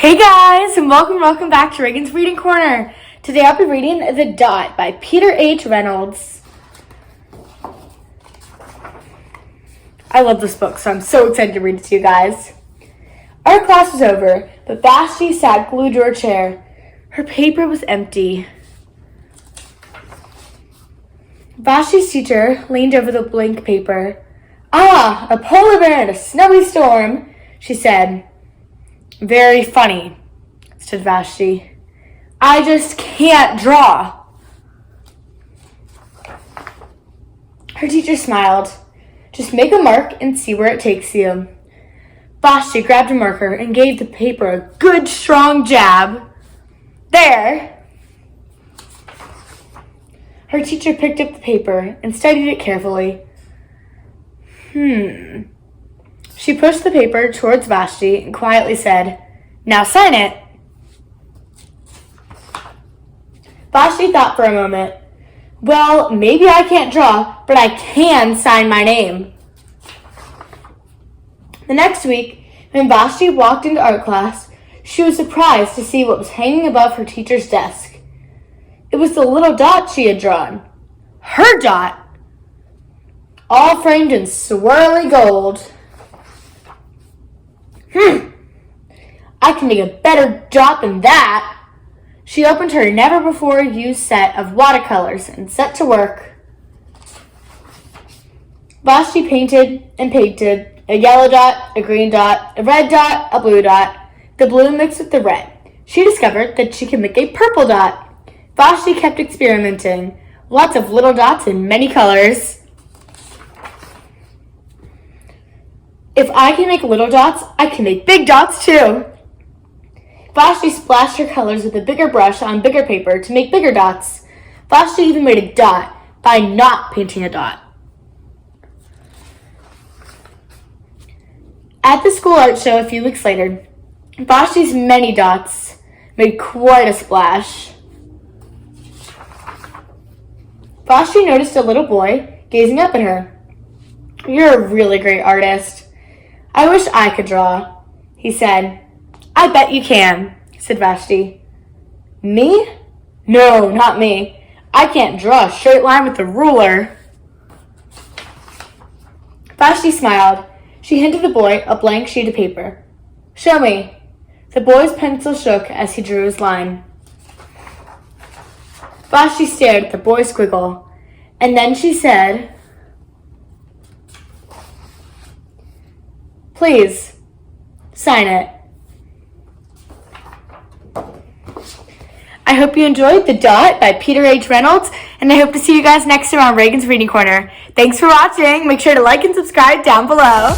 Hey guys, and welcome back to Reagan's Reading Corner. Today I'll be reading The Dot by Peter H. Reynolds. I love this book, so I'm so excited to read it to you guys. Our class was over, but Vashti sat glued to her chair. Her paper was empty. Vashti's teacher leaned over the blank paper. "Ah, a polar bear in a snowy storm," she said. "Very funny," said Vashti. "I just can't draw." Her teacher smiled. "Just make a mark and see where it takes you." Vashti grabbed a marker and gave the paper a good strong jab. There! Her teacher picked up the paper and studied it carefully. She pushed the paper towards Vashti and quietly said, "Now sign it." Vashti thought for a moment. "Well, maybe I can't draw, but I can sign my name." The next week, when Vashti walked into art class, she was surprised to see what was hanging above her teacher's desk. It was the little dot she had drawn. Her dot! All framed in swirly gold. I can make a better dot than that. She opened her never-before-used set of watercolors and set to work. Vashti painted and painted, a yellow dot, a green dot, a red dot, a blue dot. The blue mixed with the red. She discovered that she could make a purple dot. Vashti kept experimenting. Lots of little dots in many colors. If I can make little dots, I can make big dots too. Vashti splashed her colors with a bigger brush on bigger paper to make bigger dots. Vashti even made a dot by not painting a dot. At the school art show a few weeks later, Vashti's many dots made quite a splash. Vashti noticed a little boy gazing up at her. "You're a really great artist. I wish I could draw," he said. "I bet you can," said Vashti. "Me? No, not me. I can't draw a straight line with a ruler." Vashti smiled. She handed the boy a blank sheet of paper. "Show me." The boy's pencil shook as he drew his line. Vashti stared at the boy's squiggle, and then she said, "Please, sign it." I hope you enjoyed The Dot by Peter H. Reynolds, and I hope to see you guys next time on Reagan's Reading Corner. Thanks for watching. Make sure to like and subscribe down below.